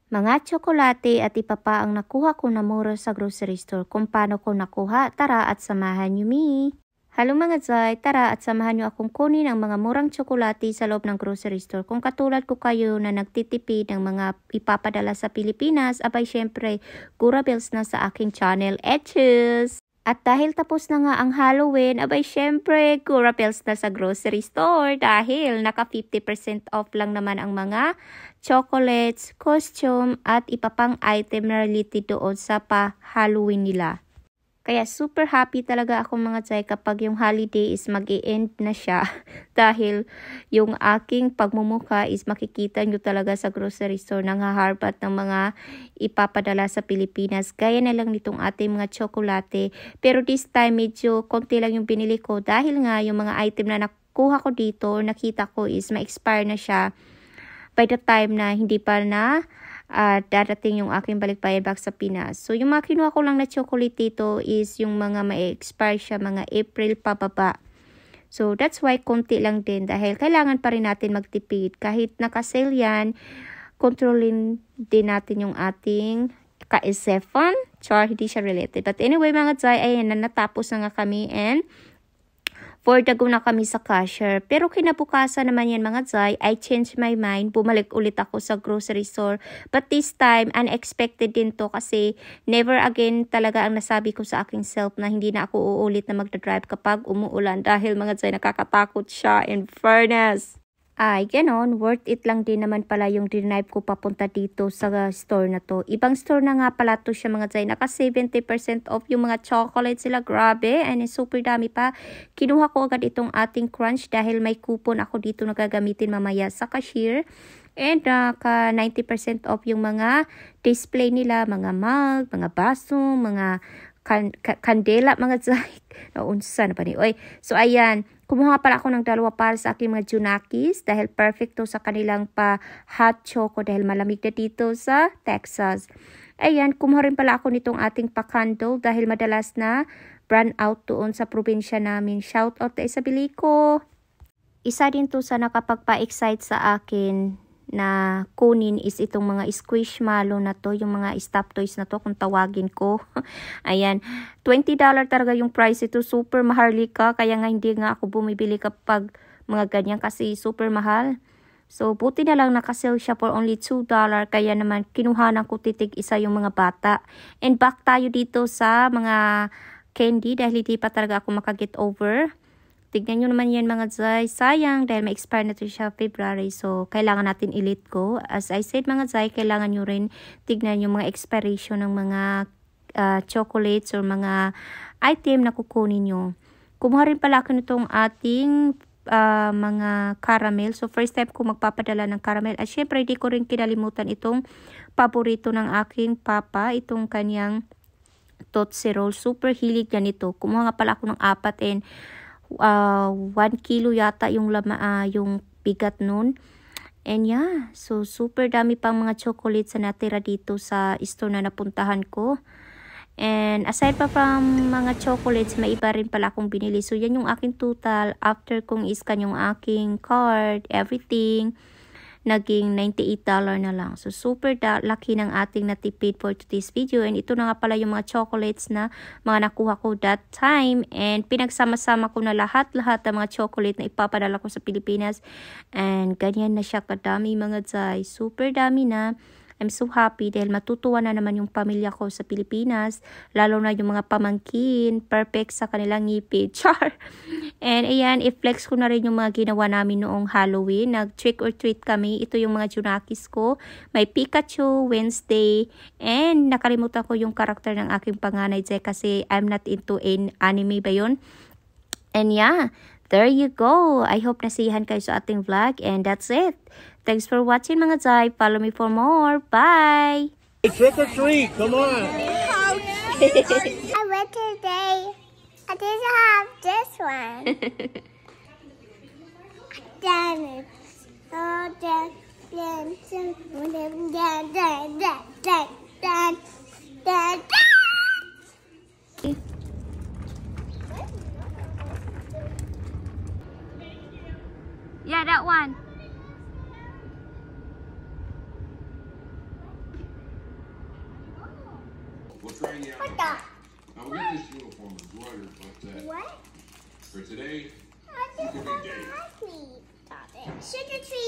Mga tsokolate at iba pa ang nakuha ko na mura sa grocery store. Kung paano ko nakuha, tara at samahan niyo me. Hello mga Zay, tara at samahan niyo akong kunin ang mga murang tsokolate sa loob ng grocery store. Kung katulad ko kayo na nagtitipid ng mga ipapadala sa Pilipinas, abay syempre, Gura Bells na sa aking channel, Etches! At dahil tapos na nga ang Halloween, abay syempre, Gura Bells na sa grocery store dahil naka 50% off lang naman ang mga chocolates, costume, at iba pang item na related doon sa pa-Halloween nila. Kaya super happy talaga ako mga Zay kapag yung holiday is mag-e-end na siya dahil yung aking pagmumukha is makikita nyo talaga sa grocery store nanghaharbat ng mga ipapadala sa Pilipinas. Gaya na lang nitong ating mga tsokolate. Pero this time medyo konti lang yung binili ko dahil nga yung mga item na nakuha ko dito, nakita ko is ma-expire na siya by the time na hindi pa na dadating yung aking balikbayan back sa Pinas. So, yung mga kinuha ko lang na chocolate dito is yung mga ma-expire siya, mga April pababa. So, that's why konti lang din dahil kailangan pa rin natin magtipid. Kahit naka-sale yan, kontrolin din natin yung ating kaisefon. Char, hindi siya related. But anyway mga Zay, ayan na natapos na nga kami and for the go na kami sa cashier. Pero kinabukasan naman yan mga Zay, I changed my mind. Bumalik ulit ako sa grocery store. But this time, unexpected din to kasi never again talaga ang nasabi ko sa aking self na hindi na ako uulit na magdadrive kapag umuulan. Dahil mga Zay, nakakatakot siya in fairness. Ay, ganon. Worth it lang din naman pala yung drive ko papunta dito sa store na to. Ibang store na nga pala to siya mga Zay. Naka 70% off yung mga chocolate sila. Grabe. And super dami pa. Kinuha ko agad itong ating crunch dahil may coupon ako dito na gagamitin mamaya sa cashier. And naka 90% off yung mga display nila. Mga mug, mga baso, mga kandela mga Zay. Naunsa na pa ni. Oy. So ayan. Kumuha pala ako ng dalawa para sa aking mga Junakis dahil perfect to sa kanilang pa-hot choco dahil malamig na dito sa Texas. Ayan, kumuha rin pala ako nitong ating pa-candle dahil madalas na brand out doon sa probinsya namin. Shout out sa Bilico. Isa din to sa nakapagpa-excite sa akin na kunin is itong mga squishmallow na to, yung mga stop toys na to kung tawagin ko. Ayan, $20 talaga yung price ito, super maharlika, kaya nga hindi nga ako bumibili kapag mga ganyan kasi super mahal. So, buti na lang nakasale siya for only $2, kaya naman kinuhanan ko titig isa yung mga bata. And back tayo dito sa mga candy dahil hindi pa talaga ako makaget over. Tignan nyo naman yan mga Zay. Sayang dahil ma-expire na to siya February. So, kailangan natin i-let go. As I said mga Zay, kailangan nyo rin tignan yung mga expiration ng mga chocolates or mga item na kukunin nyo. Kumuha rin pala ako nitong ating mga caramel. So, first time ko magpapadala ng caramel. At syempre, di ko rin kinalimutan itong paborito ng aking papa. Itong kanyang Tootsie Roll. Super hilig na nito. Kumuha nga pala ako ng 4 and 1 kilo yata yung yung bigat nun. And yeah, so super dami pang mga chocolates na natira dito sa store na napuntahan ko. And aside pa from mga chocolates, may iba rin pala akong binili. So yan yung aking total after kong iscan yung aking card, everything. Naging $98 na lang. So, super laki ng ating natipid for today's video. And ito na nga pala yung mga chocolates na mga nakuha ko that time. And pinagsama-sama ko na lahat-lahat ng mga chocolate na ipapadala ko sa Pilipinas. And ganyan na siya kadami mga Zay. Super dami na. I'm so happy dahil matutuwa na naman yung pamilya ko sa Pilipinas. Lalo na yung mga pamangkin. Perfect sa kanilang ngipin. Char! And ayan, i-flex ko na rin yung mga ginawa namin noong Halloween. Nag-trick or treat kami. Ito yung mga Junakis ko. May Pikachu, Wednesday. And nakalimutan ko yung karakter ng aking panganay Zay kasi I'm not into anime ba yun? And yeah, there you go. I hope nasiyahan kayo sa ating vlog. And that's it. Thanks for watching mga Zay. Follow me for more. Bye! Hey, trick or treat, come on! I went today. I didn't have this one. Damn it. Oh, Yeah, that one. We'll try the What apple. the? I will get this uniform embroidered, but What? for today, I you just can want be to Dave. happy. Stop it. Sugar tree